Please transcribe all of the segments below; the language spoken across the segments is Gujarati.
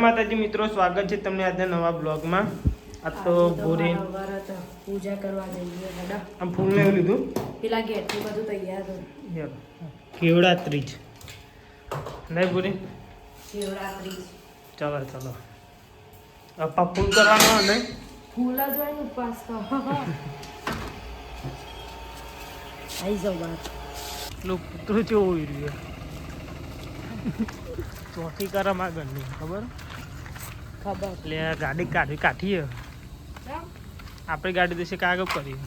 માતાજી મિત્રો, સ્વાગત છે તમને આજના નવા બ્લોગમાં. આ તો પૂરી પૂજા કરવા જઈએ હેડા. આમ ફૂલ ને લીધું પેલા ગેટથી બધું તૈયાર કેવડા ત્રીજ નહીં પૂરી કેવડા ત્રીજ. ચલો ચલો અપ્પા ફૂલ કરવાનો ને ફૂલ જ હોય ને ઉપવાસ તો આઈ જાવ બાર પેલું પુતળું કેવું રહ્યું ચોથી કરમ આગળ નહીં ખબર એટલે ગાડી કાઢીએ આપણી ગાડી દેશે કાગળ કરીએ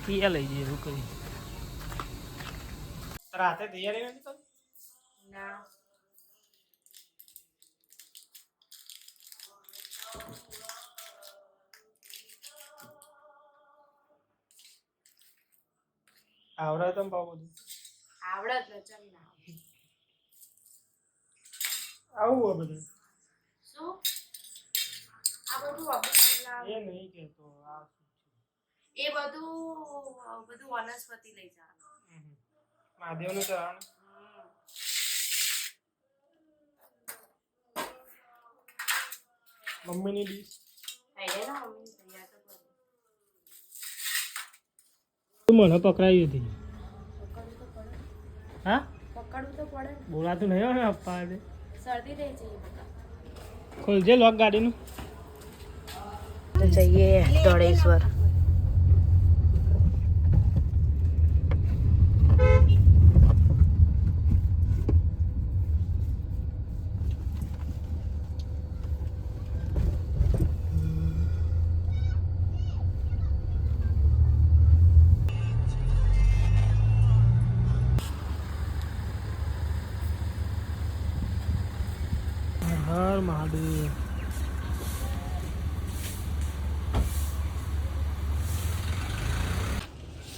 કિયા લઈ જઈએ એવું કરીએ. રાતે તૈયારી નથી કરી ના આવડે તો પાવ બધું આવડે જ ચમ ના આવું હોય બધું શું આ બધું અબુલા એ નહીં કેતો આ એ બધું વનસ્પતિ લઈ જવાનું મહાદેવનું ચરણ મમ્મીની ડીશ મને પકડાઈ હતી. હા પકડવું તો પડે. બોલાતું નહીં હોય પપ્પા શરદી થઈ છે. ખોલજે લોક ગાડીનું. જઈએ દોડેશ્વર. હર મહાદેવ.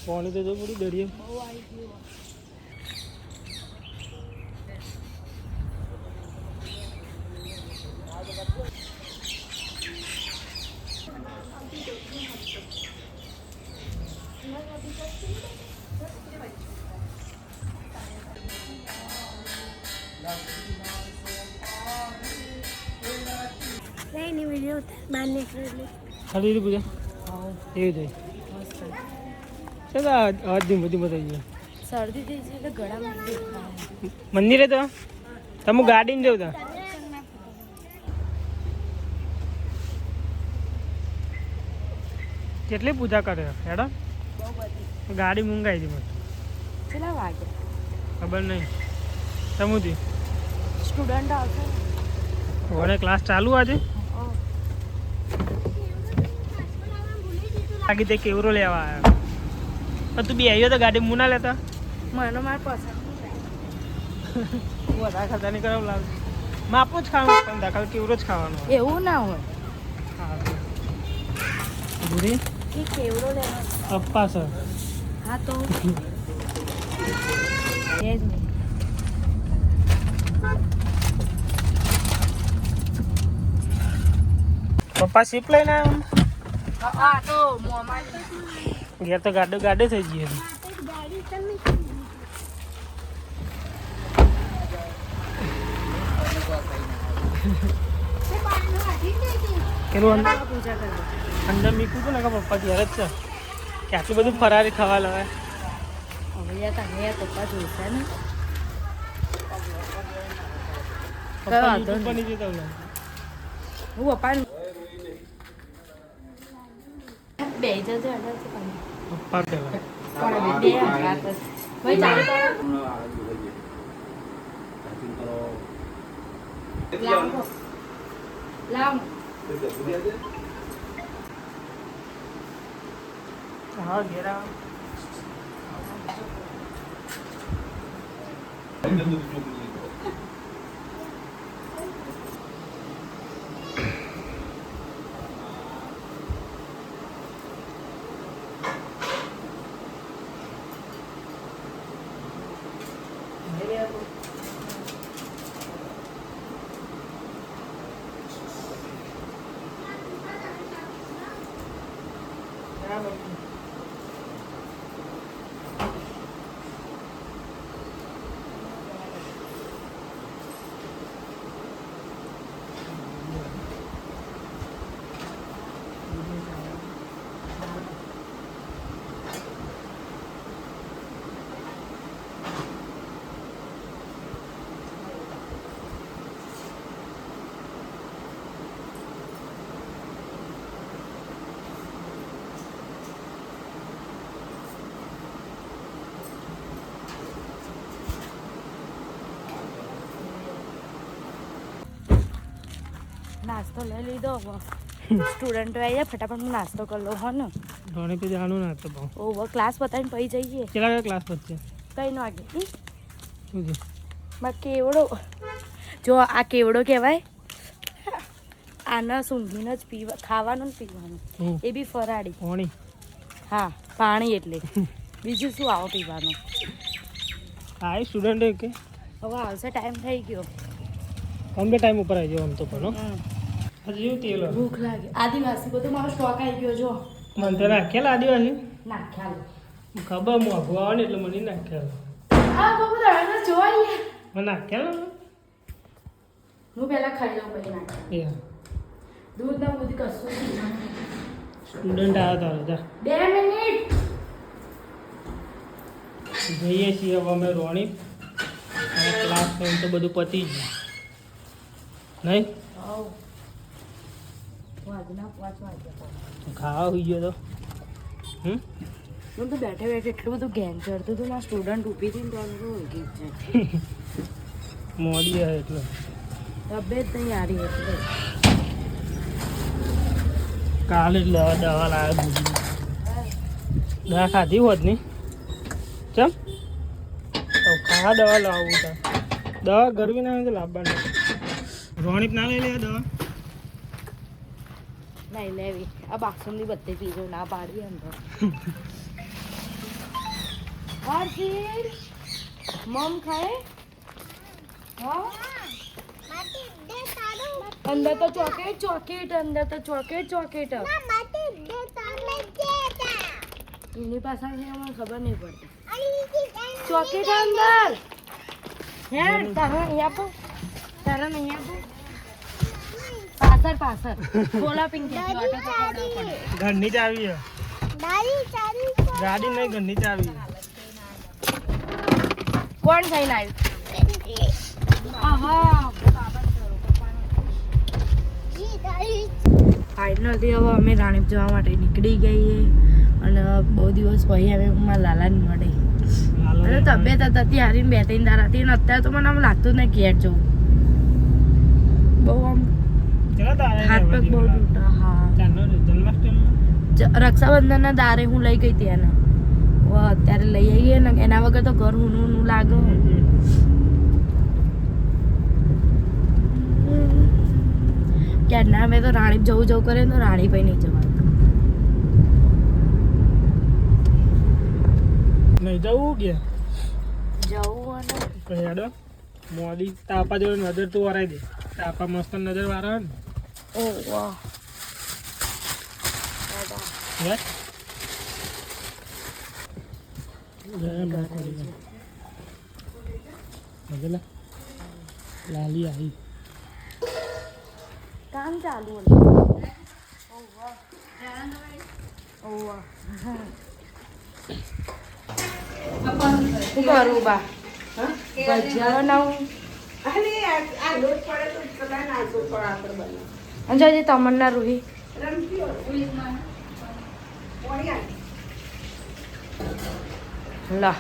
પાણી તો જો પૂરી દરિયે બહુ આવી ગયું. નહીં વિડીયો બહાર નીકળેલી ખાલી પૂજા એવું થાય ચાલો આજ ધીમે ધીમે થઈ જાય. શરદી થઈ છે એટલે ગળામાં મંદિરે તો તમે ગાડીને જવું તા કેટલી પૂજા કરે હેડો બહુ બધી ગાડી મૂંગાઈ હતી મને કેટલા વાગે ખબર નહીં. સમુજી સ્ટુડન્ટ આવશે વડે ક્લાસ ચાલુ આજે લાગી તે કેવરો લેવા આવ્યો પણ તું બી આવ્યો તો ગાડી મુના લેતા મને મારે પસંદ વધારે ખાતા નહીં કરાવ લાવ માપો જ ખાવાનું પણ દાખલ કેવરો જ ખાવાનું એવું ના હોય. હા ભૂરી એ કેવડો લેવાનો પપ્પા સર હા તો એ જ નહીં. પપ્પા શીપ લઈને આવ્યો હા તો મોમાં ઘેર તો ગાડે થઈ ગઈ હતી. પેલું પૂજા કરવા અંદર મીકું હતું ને કે પપ્પા ઘેર જ છે કે આટલું બધું ફરારી ખાવા લાવે. હવે તમે પપ્પા જોઈશે ને પપ્પા યુટ્યુબ પર નહીં જતા હું પપ્પા બે જજો પપ્પા કહેવાય બે ભાઈ ચાલુ લાવ હા ઘેર આવો. નાસ્તો લઈ લીધો સ્ટુડન્ટો આવી જાય ફટાફટ હું નાસ્તો કરી લઉં હો ને ધોણે પે જવાનું ના તો બહુ ઓ ક્લાસ પતાવીને પછી જઈએ કેટલા ક્લાસ વચ્ચે કઈ ન વાગે શું છે માં કેવડો જો આ કેવડો કહેવાય આના સૂંઘીને જ પીવા ખાવાનું ને પીવાનું એ બી ફરાળી પાણી હા પાણી એટલે બીજું શું આવો પીવાનું હા સ્ટુડન્ટ કે હવે આવશે ટાઈમ થઈ ગયો અમને ટાઈમ ઉપર આવી જાવ આમ તો પણ હજી તેલ ભૂખ લાગે આદિવાસી બધું મારો સ્ટોક આવી ગયો જો મને તો નાખેલા આદિવાસી નાખ્યા ખબર મોઘું આવે ને એટલે મને નાખેલા હા બાબુ દાણા જોઈએ મને નાખેલા હું પહેલા ખાઈ લઉં પછી નાખ એ દૂધ ના બુધ કશું સ્ટુડન્ટ આવ્યા હતા જા 2 મિનિટ જઈએ છીએ હવે અમે રોણી અને ક્લાસ ટાઈમ તો બધું પતી ગયું નહીં વાજના 5 વાગ્યા ખાવા હોઈ ગયો તો હું તો બેઠે બેઠે એટલું બધું ગેમ ચડતું હતું ના સ્ટુડન્ટ ઊભી થઈને તો ગીત છે મોડી આવે એટલે તબિયત નહીં હારી એટલે કાલે જ દવા લાવ્યા ગુજી દવા ખાધી હોત નહીં ચમ તો ખા દવા લાવવું તા દવા ગરમી ના આવે તો લાવવાની રોણી ના લઈ લે દવા નહીં લેવી આ બાસુંદી બધે પીજો ના પાડી અંદર હર્ષિલ મમ ખાય હા અંદર તો ચોકલેટ અંદર તો ચોકલેટ એની પાસે મને ખબર નહીં પડતી ચોકલેટ અંદર હે તારા નહીં આપો પાછળ બોલા પિંકી ઘરની ચાવી હે ગાડી નહીં ઘરની ચાવી કોણ થઈને આવ્યું ફાઇનલી હવે અમે રાણીપ જવા માટે નીકળી ગઈએ અને બહુ દિવસ પછી અમે મારા લાલાને મળે અને તબિયત હતી હારીને 2-3 દાડા હતી અને અત્યારે તો મને આમ લાગતું જ નહીં ઘેર જવું બહુ આમ હાથ પગ બહુ તૂટા હા રક્ષાબંધનના દારે હું લઈ ગઈ હતી એને અત્યારે લઈ આવીએ ને એના વગર તો ઘર ઊનું લાગે ક્યારના મેં તો રાણીપ જવું કરે તો રાણી ભાઈ નહીં જવાતું નહીં જવું ગયા જવું અને હેડો મોડી તાપા જોડે નજર તો વરાઈ દે તાપા મસ્ત નજર વાળા ને ઓ વાહ હે લાલી આવી કામ ચાલુ શું કરું બા ભજીયા બનાવું અને જોજે તમન્ના રૂહી લા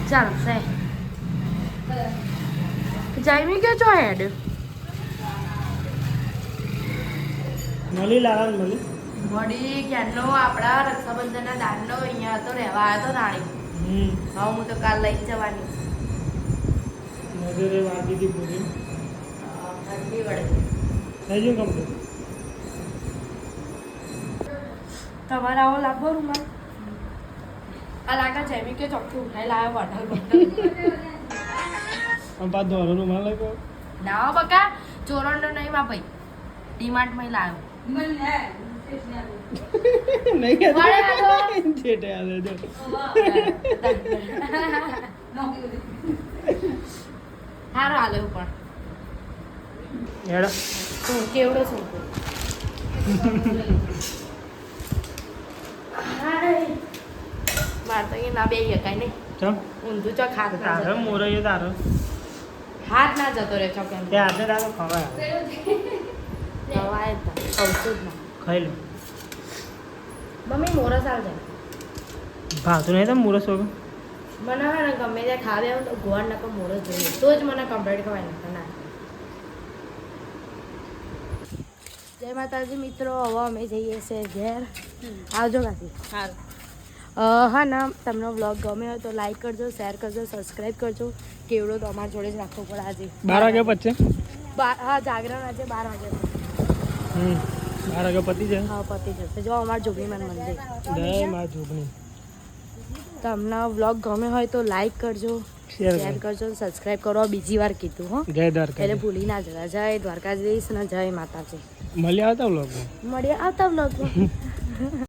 ચાલો સે જાયમી કે છો હેડ મળી લાવવાનું મળી વળી ક્યારનો આપણા રક્ષાબંધનના દાનનો અહીંયા તો રહેવા આવ્યો તો રાણી હા હું તો કાલ લઈ જવાની નજરે વાગી હતી પૂરી ઠંડી વળે થઈ ગયું કમ્પ્લીટ તમારે આવો લાગો રૂમાલ આ લાગા જેમી કે ચોખ્ખું ઉઠાઈ લાવ્યો બોટલ બોટલ આમ પાછ ધોરણ માં લાગ્યો ના બકા ચોરણનો નહીં માં ભાઈ ડીમાર્ટમાં લાવ્યો નહીં છેટે આવે જો સારો હાલે પણ હેડો શું કેવડો શું મારે તો અહીંયા ના બે કાંઈ નહીં ચમ ઊંધું ચોક હાથ ના તારો જતો. મોરૈયો તારો હાથ ના જતો રહે ચોક એમ તે હાથે તારો ખવાય દવાએ તો ઔષધ ના ખાઈ લો મમ્મી મોરસ હાલ જાય ભાવતું નહીં તો મુરસ વગર મને હે ને ગમે ત્યાં ખાવા આવું તો ગોળ નકો મોડો જોઈએ તો જ મને કમ્પ્લીટ ખવાય ને ના. જય માતાજી મિત્રો, હવે અમે જઈએ છીએ ઘેર. આવજો કાકી. હા ના, તમને વ્લોગ ગમે હોય તો લાઈક કરજો, શેર કરજો, સબસ્ક્રાઈબ કરજો. કેવડો તો અમારી જોડે જ રાખવો પડે આજે 12 વાગ્યા પછી. હા, જાગરણ આજે 12 વાગે. 12 વાગ્યા પતી જાય. હા, પતી જશે. જો અમારા જોગણીમાં મંદિર. જય મા જોગણી. તમને વ્લોગ ગમે હોય તો લાઈક કરજો, શેર કરજો, સબસ્ક્રાઈબ કરો. બીજી વાર કીધું હો, જય દ્વારકા. એટલે ભૂલી ના જતા. જય દ્વારકાધીશ ને જય માતાજી. મળ્યા આવતા વ્લોગમાં. મળીએ આવતા વ્લોગમાં.